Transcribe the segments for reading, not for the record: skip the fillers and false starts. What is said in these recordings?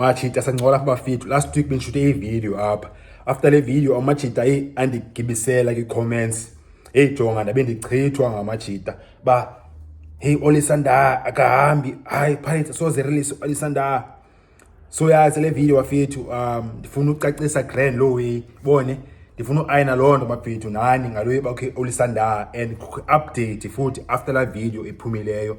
machita sangcola bafethu last week bengishute video apha after le video amachita andigibisela comments jonga ndabe ndichithwa ngamachita ba hey Olisanda akahambi hayi Pirates soze release Olisanda so yazi le video bafethu ndifuna ucacisa grand lo way bone ndifuna uayina lonto bafethu nani ngalo okay Olisanda and update futhi after la video ephumileyo.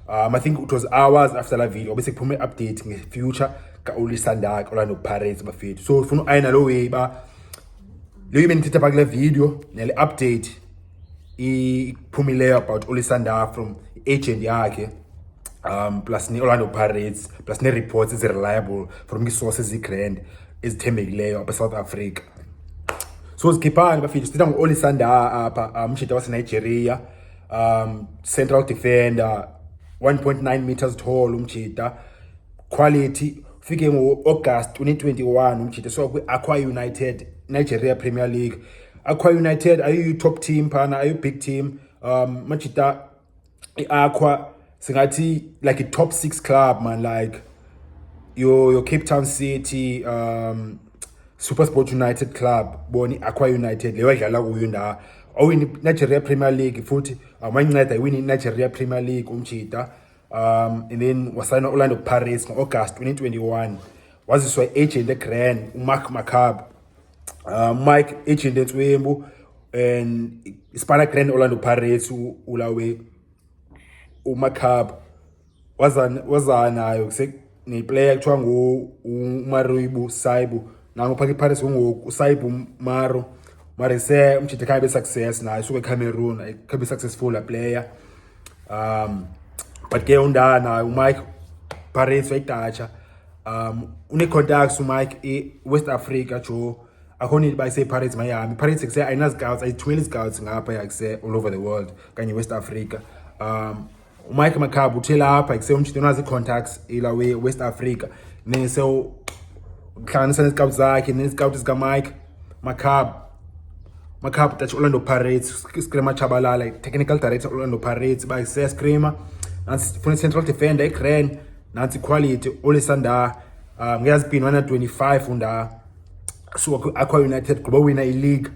I think it was hours after that video bese kuphume update nge future ka Olisanda Orlando Pirates bafethu. So ufuna ayina lo way ba leyo ngithetha ba kule video nele update iphumileyo about Olisanda from agent yakhe plus ne Orlando Pirates plus ne reports is reliable from sources grand ezithembekileyo apa South Africa. So sikhipani bafethu sithetha ngo Olisanda apha mshita wase Nigeria central defender 1.9 meters tall umchita quality ufike ngo August 2021 umchita so ku Aqua United Nigeria Premier League. Aqua United are you top team pana, are you big team? Machita Aqua singathi like a top 6 club man, like your Cape Town City Super Sport United club boni Aqua United leyo dlala kuyo nda awini Nigeria Premier League futhi amanceda iwini Nigeria Premier League umchita and then wasayina Orlando Pirates ngo August 2021 waziswa agent eGrand uMark Macab Mike agent eTwembu and Spana Grand Orlando Pirates ulawe uMacab wazanayo ne player kuthiwa nguMaribu Saibu nango phaki Pirates ngoku Saibu Maro Marise umchitha khabe success naye suke Cameroon khabe successful a player but ke undana uMike Pirates wayitacha une contacts uMike West Africa jo akhoni bayise Pirates Miami Pirates kuse ayina scouts ay 20 scouts ngapha yakuse all over the world kanye West Africa. uMike Macab uthe lapha kuse umchitha unazi contacts ila we West Africa ne so khangisa ne scouts zakhe ne scouts ka Mike Macab touch Orlando Pirates Screamer Chabalala technical director Orlando Pirates by Screamer nansi funa central defender eGrand nansi quality Olisanda ngiyazipini 125 unda so Aqua United kuba winner league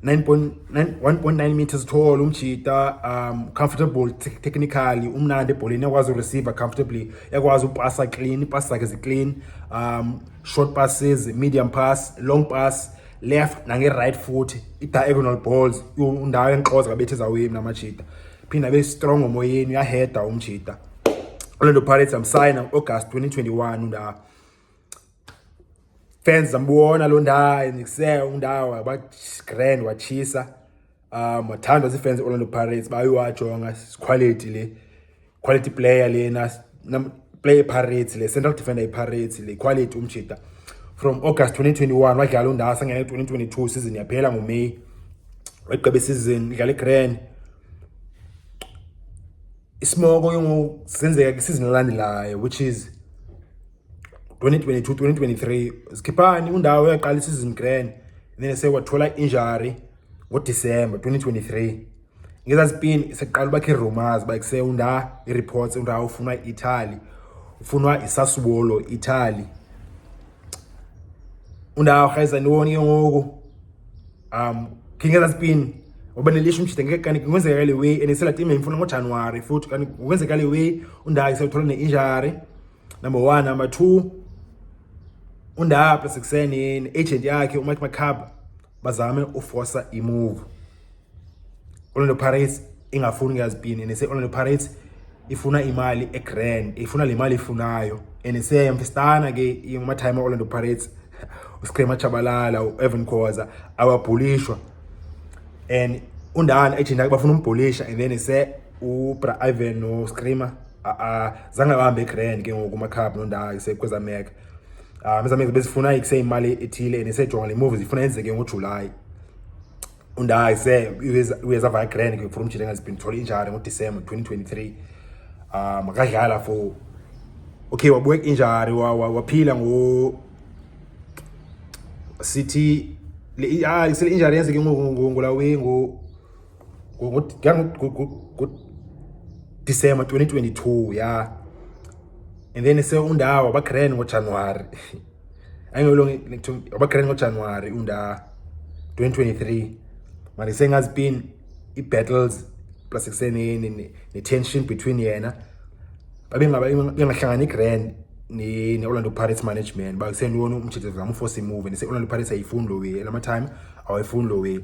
1.9 meters tall umchita comfortable technically umnandi ebholeni yakwazi receive comfortably yakwazi upasa clean pass zakhe zi clean short passes medium pass long pass left nange right foot diagonal balls undawo enqoza kabethe zawini namachita phinda be strong emoyeni uyaheada umchita. Orlando Pirates amsign August 2021 unda fans zambona lo ndawo ngise undawo abaGrand wachisa wathandwa zifans Orlando Pirates bayiwajonga quality le quality player lena play Pirates le central defender Pirates le quality umchita. From August 2021 wadlala undasa sangena 2022 season yaphela ngoMay waqaba season idlala eGrand ismoko yongisenzeka season elandelayo which is 2022-2023 skiphani undawo yaqala season Grand then sewathola injury ngoDecember 2023 ngeza spin seqala bakhe rumors bayikuse unda reports undawo ufuna Italy ufunwa iSassuolo Italy undawo khayisa niwoni ngoku kingeza spin obanelisha umchitha ngeke kanti kwenzeka le way enesela team imfuna ngoJanuary futhi kanti kwenzeka le way undawo sewuthola ne-injury number 1 number 2 undapha sekuseni agent yakhe uMike Macab bazame uforce imove Orlando Pirates ingafuni ngiyazipini nese Orlando Pirates ifuna imali eGrand ifuna le mali ifunayo enese yamfistana ke ngoma time Orlando Pirates uScreamer Chabalala uEvan Khoza ababhulishwa and undana agent yakhe bafuna umbhulisha and then ese uBra Ivan no Screamer zange bahambe eGrand ke ngoku Macab nondawo sekweza America mezameze bezifuna ikuse imali ethile enesejonga le movies ifuna yenzeke ngoJuly unda ise uyeza va Grand ke from chile ngaziphin thola injury ngoDecember 2023 makadlala for okay wabuye injury waphila ngo City le isele injury yenzeke ngolawe ngo December 2022 yeah and then se undawo abagrand ngoJanuary ayingolongi abagrand ngoJanuary unda 2023 manje sengazipin i-battles plus kusene ne-tension between yena bengahlangana i-grand ne-Orlando Pirates management bakusendibona umthetho zama uforce imove nese-Orlando Pirates ayifuni lo way lama time awayifuni lo way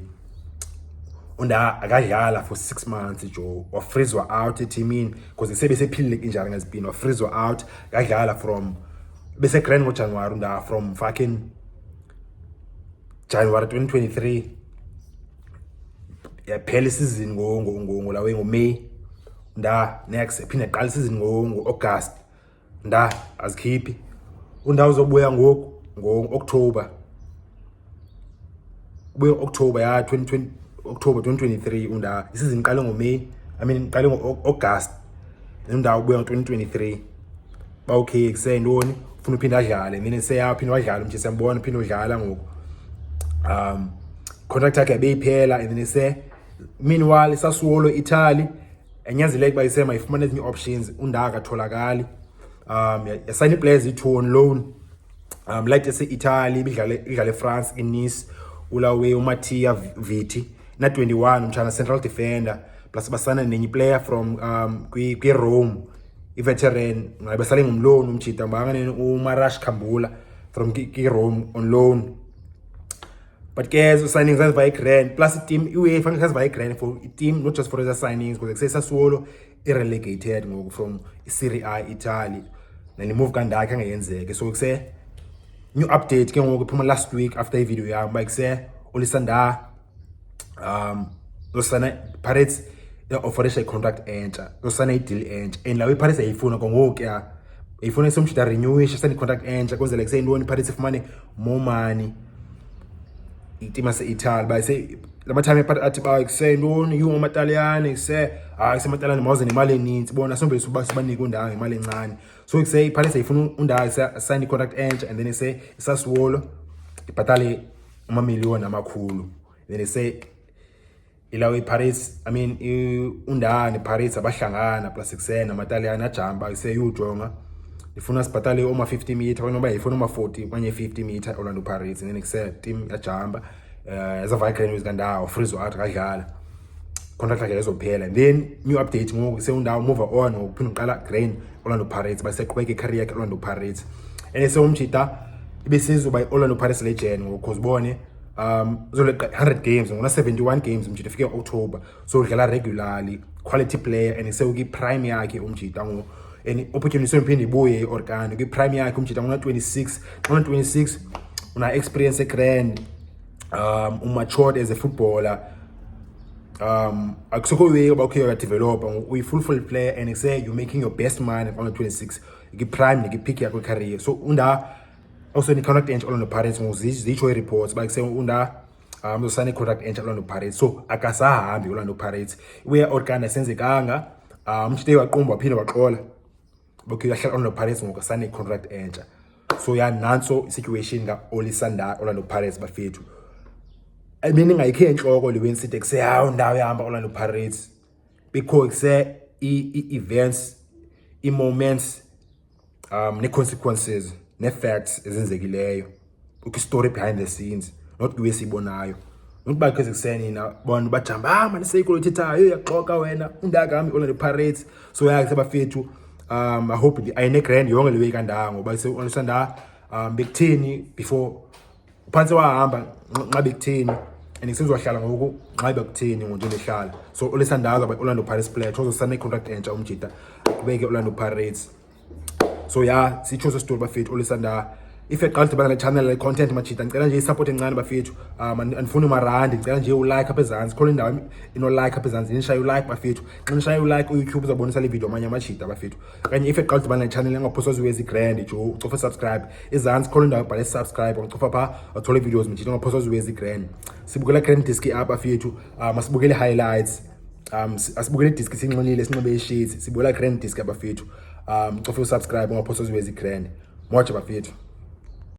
unda akadlala for 6 months jo wafreezwa out eteamini because sebesephilile injury ngazipini wafreezwa out akadlala from bese grand ngoJanuary unda from fucking January 2023 yaphela isizini lawe ngoMay nda next phinde qala isizini ngoAugust nda azikhiphi unda uzobuya ngo-October buya October ya 2020 October 2023 unda isizini iqale ngoMay iqale ngoAugust unda ubuya ngo-2023 ba okay kusendoni ufuna uphinda adlale mina seyaphinda wadlala manje siyambona uphinda udlala ngoku contract yakhe beyiphela and then se meanwhile Sassuolo Italy enyazeleke bayisema ifumana ezinye options undaka tholakali yasign players i2 on loan like ese Italy idlale France iNice ulawe uMattia Vitti na 21 umchana central defender plus basana nenye player from kwi Rome i-veteran ngabasale ngomloan umchita mbangane uMarash Khambula from ki Rome on loan. But guys, signings as by grand plus the team UEFA has by grand for a team not just for the signings because say Sassuolo irrelegated from Serie A Italy then move kanda kangenzeke so say new update ke ngoku phuma last week after a video yami like say Olisanda losana Pirates they offer a contract entsha losana ideal entsha and lawe Pirates ayifuna ngoku ya ayifuna somshita renewish sani contract entsha kwenza like say indoni Pirates ifumane more money itima se-Italy bayise lama time athi bayisendoni you ngomataliyane kuse isemataliyane mawuze nemali eninzi bona sombe sibanike undawo ngemali encane so kuse iPalace ayifuna undawo sign contract entsha and then say Sassuolo ibhatale amamiliyoni amakhulu then say ilawe iParis undawo neParis abahlangana plus kusena amataliyane ajamba kuse ujonga ifuna sibhatale oma 50 meter noma ifuna oma 40 kanye 50 meter Orlando Pirates and then kuse team yajamba as a Viking uzikanda freeze out kadlala contract yakhe ezophela and then new update ngoku seundawo move on ukuphinda uqala grain Orlando Pirates baseqhubeka icareer yakhe Orlando Pirates and sewumchita ibesizoba Orlando Pirates legend because ubone uzoleqa 100 games ngona 71 games umchita fike October so udlala regularly quality player and sewuki prime yakhe umchita ngo any opportunity somphinde ibuye organic kwi prime yakhe umchita ngona 26 una experience grand matured as a footballer akusoko way about you develop we full player and say you're making your best man at 26 you prime you pick your career so unda also the contract end on the Pirates ngizisho reports like say unda sign contract end on the Pirates so akasahambi Orlando Pirates we organize senzekanga umchite waqomba phinde waqola bokuyahlala on the Pirates ngokusana contract entsha so ya nanso situation ka Olisanda Orlando Pirates bafethu ngayikhe enhloko liwen sithi kuse ndawo yahamba Orlando Pirates because say events moments ne consequences ne facts ezenzekileyo story behind the scenes not kuwesibonayo not because kuseni na bona bajamba manje seyikolothethayo yaxoxa wena undaka hamba Orlando Pirates so yakhe bafethu I hope ayine grand yonke lewe kandawo ngoba Olisanda bekuthini before phansi wahamba nxa bekuthini and senzohlala ngoku nxa bekuthini nje lehlala so Olisandaza by Orlando Pirates player chose sign contract entsha umjita kubeke Orlando Pirates so yeah sichoose story bafethu Olisanda if eqala dibana le channel le content machita ngicela nje support encane bafethu andifuni marandi ngicela nje ulike apha ezantsi khona indawo ino like apha ezantsi nishaye ulike bafethu xa nishaye ulike uYouTube uzabonisa le video amanye amachita bafethu kanye if eqala dibana le channel engaphoswa ziwezi grand jo ucofa subscribe ezantsi khona indawo bhale subscribe ucofa pha uthola videos machita engaphoswa ziwezi grand sibukela grand disc apha bafethu masibukele highlights asibukele disc sinxolile sinxibe sheets sibukela grand disc abafethu ucofa subscribe engaphoswa ziwezi grand moja bafethu.